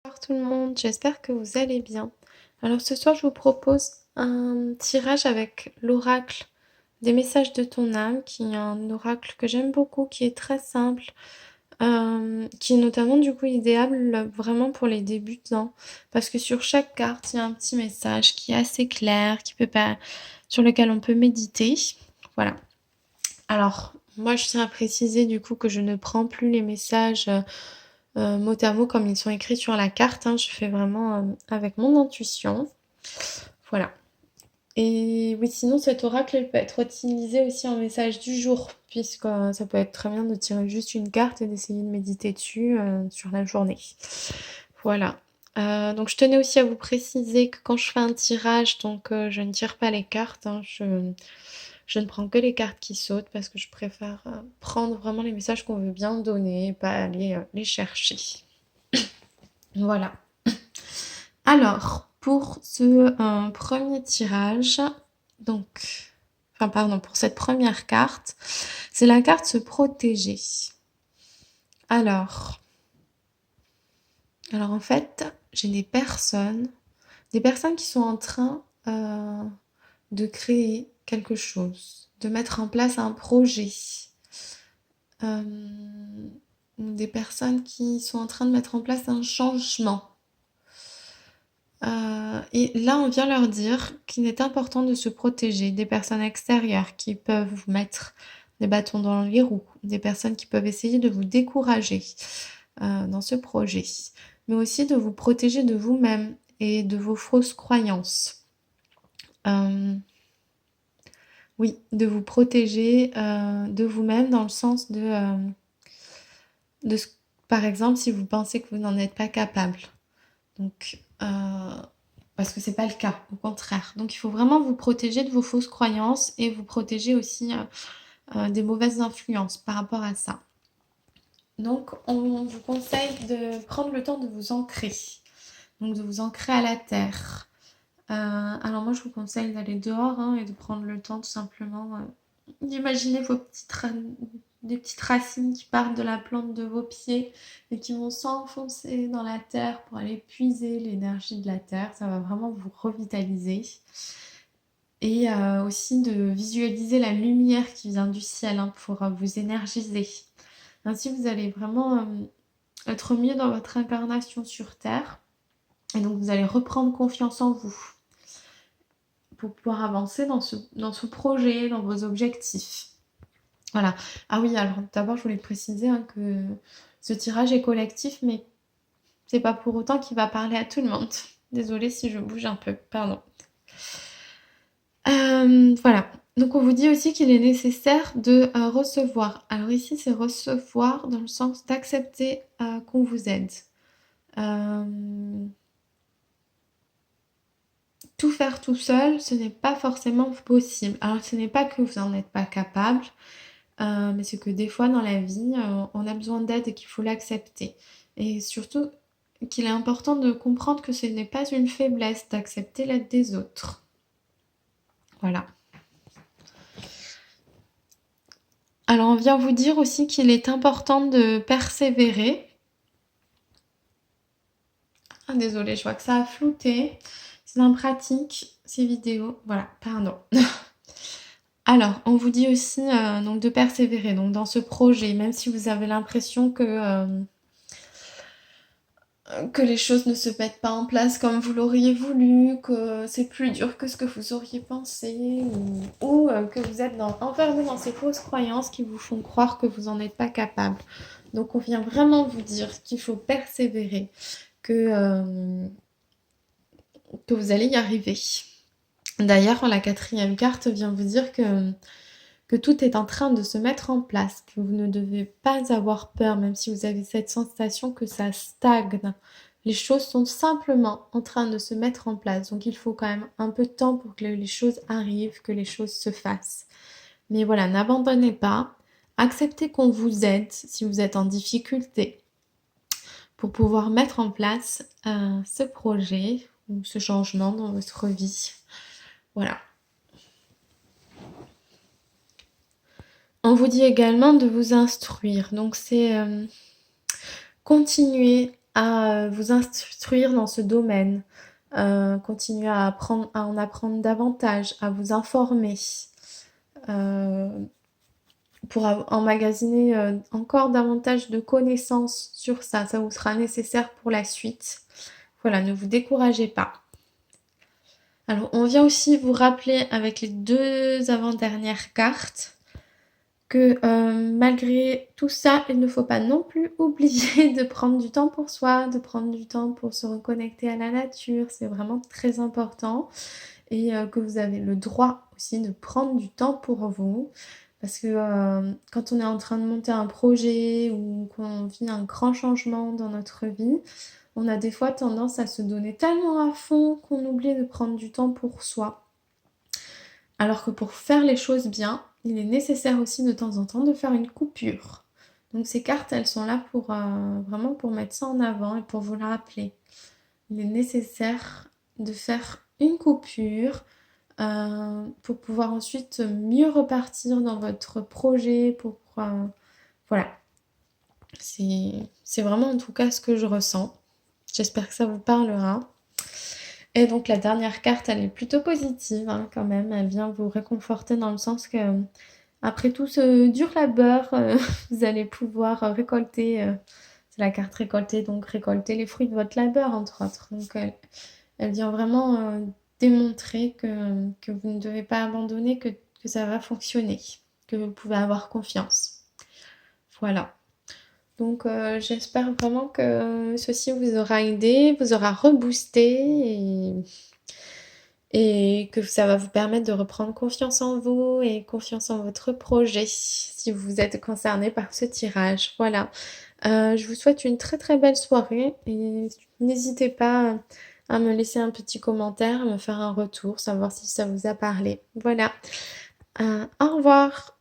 Bonjour tout le monde, j'espère que vous allez bien. Alors ce soir, je vous propose un tirage avec l'oracle des messages de ton âme, qui est un oracle que j'aime beaucoup, qui est très simple, qui est notamment du coup idéal vraiment pour les débutants, parce que sur chaque carte, il y a un petit message qui est assez clair, sur lequel on peut méditer. Voilà. Alors, moi, je tiens à préciser du coup que je ne prends plus les messages mot à mot comme ils sont écrits sur la carte, hein. Je fais vraiment avec mon intuition. Voilà. Et oui, sinon cet oracle, il peut être utilisé aussi en message du jour, puisque ça peut être très bien de tirer juste une carte et d'essayer de méditer dessus sur la journée. Voilà. Donc je tenais aussi à vous préciser que quand je fais un tirage, donc je ne tire pas les cartes, hein, je ne prends que les cartes qui sautent parce que je préfère prendre vraiment les messages qu'on veut bien donner et pas aller les chercher. Voilà. Alors, pour ce premier tirage, pour cette première carte, c'est la carte se protéger. Alors en fait, j'ai des personnes qui sont en train de créer quelque chose, de mettre en place un projet. Des personnes qui sont en train de mettre en place un changement. Et là, on vient leur dire qu'il est important de se protéger des personnes extérieures qui peuvent vous mettre des bâtons dans les roues, des personnes qui peuvent essayer de vous décourager dans ce projet, mais aussi de vous protéger de vous-même et de vos fausses croyances. Oui, de vous protéger de vous-même dans le sens par exemple, si vous pensez que vous n'en êtes pas capable. Donc, parce que c'est pas le cas, au contraire. Donc, il faut vraiment vous protéger de vos fausses croyances et vous protéger aussi des mauvaises influences par rapport à ça. Donc, on vous conseille de prendre le temps de vous ancrer. Donc, de vous ancrer à la terre. Alors, moi, je vous conseille d'aller dehors et de prendre le temps tout simplement d'imaginer des petites racines qui partent de la plante de vos pieds et qui vont s'enfoncer dans la terre pour aller puiser l'énergie de la terre. Ça va vraiment vous revitaliser. Et aussi de visualiser la lumière qui vient du ciel pour vous énergiser. Ainsi, vous allez vraiment être mieux dans votre incarnation sur Terre. Et donc, vous allez reprendre confiance en vous pour pouvoir avancer dans ce projet, dans vos objectifs. Voilà. Ah oui, alors d'abord, je voulais préciser que ce tirage est collectif, mais c'est pas pour autant qu'il va parler à tout le monde. Désolée si je bouge un peu, pardon. Voilà. Donc on vous dit aussi qu'il est nécessaire de recevoir. Alors ici, c'est recevoir dans le sens d'accepter qu'on vous aide. Tout faire tout seul, ce n'est pas forcément possible. Alors ce n'est pas que vous n'en êtes pas capable, mais c'est que des fois dans la vie, on a besoin d'aide et qu'il faut l'accepter. Et surtout qu'il est important de comprendre que ce n'est pas une faiblesse d'accepter l'aide des autres. Voilà. Alors on vient vous dire aussi qu'il est important de persévérer. Ah désolée, je vois que ça a flouté. C'est pratique ces vidéos. Voilà, pardon. Alors, on vous dit aussi donc de persévérer donc dans ce projet, même si vous avez l'impression que les choses ne se mettent pas en place comme vous l'auriez voulu, que c'est plus dur que ce que vous auriez pensé, ou que vous êtes enfermé dans ces fausses croyances qui vous font croire que vous n'en êtes pas capable. Donc on vient vraiment vous dire qu'il faut persévérer, que vous allez y arriver. D'ailleurs, la 4e carte vient vous dire que tout est en train de se mettre en place, que vous ne devez pas avoir peur, même si vous avez cette sensation que ça stagne. Les choses sont simplement en train de se mettre en place, donc il faut quand même un peu de temps pour que les choses arrivent, que les choses se fassent. Mais voilà, n'abandonnez pas, acceptez qu'on vous aide si vous êtes en difficulté pour pouvoir mettre en place ce projet ou ce changement dans votre vie. Voilà. On vous dit également de vous instruire. Donc c'est continuer à vous instruire dans ce domaine, continuer à en apprendre davantage, à vous informer, heu, pour emmagasiner encore davantage de connaissances sur ça. Ça vous sera nécessaire pour la suite. Voilà, ne vous découragez pas. Alors, on vient aussi vous rappeler avec les deux avant-dernières cartes que malgré tout ça, il ne faut pas non plus oublier de prendre du temps pour soi, de prendre du temps pour se reconnecter à la nature. C'est vraiment très important et que vous avez le droit aussi de prendre du temps pour vous. Parce que quand on est en train de monter un projet ou qu'on vit un grand changement dans notre vie, on a des fois tendance à se donner tellement à fond qu'on oublie de prendre du temps pour soi. Alors que pour faire les choses bien, il est nécessaire aussi de temps en temps de faire une coupure. Donc ces cartes, elles sont là pour vraiment pour mettre ça en avant et pour vous le rappeler. Il est nécessaire de faire une coupure pour pouvoir ensuite mieux repartir dans votre projet, voilà. C'est vraiment en tout cas ce que je ressens. J'espère que ça vous parlera. Et donc la dernière carte, elle est plutôt positive hein, quand même. Elle vient vous réconforter dans le sens que après tout ce dur labeur, vous allez pouvoir récolter, c'est la carte récolter, donc récolter les fruits de votre labeur entre autres. Donc elle vient vraiment démontrer que vous ne devez pas abandonner, que ça va fonctionner, que vous pouvez avoir confiance. Voilà. Donc j'espère vraiment que ceci vous aura aidé, vous aura reboosté et que ça va vous permettre de reprendre confiance en vous et confiance en votre projet si vous êtes concerné par ce tirage. Voilà. Je vous souhaite une très très belle soirée et n'hésitez pas à me laisser un petit commentaire, à me faire un retour, savoir si ça vous a parlé. Voilà. Au revoir.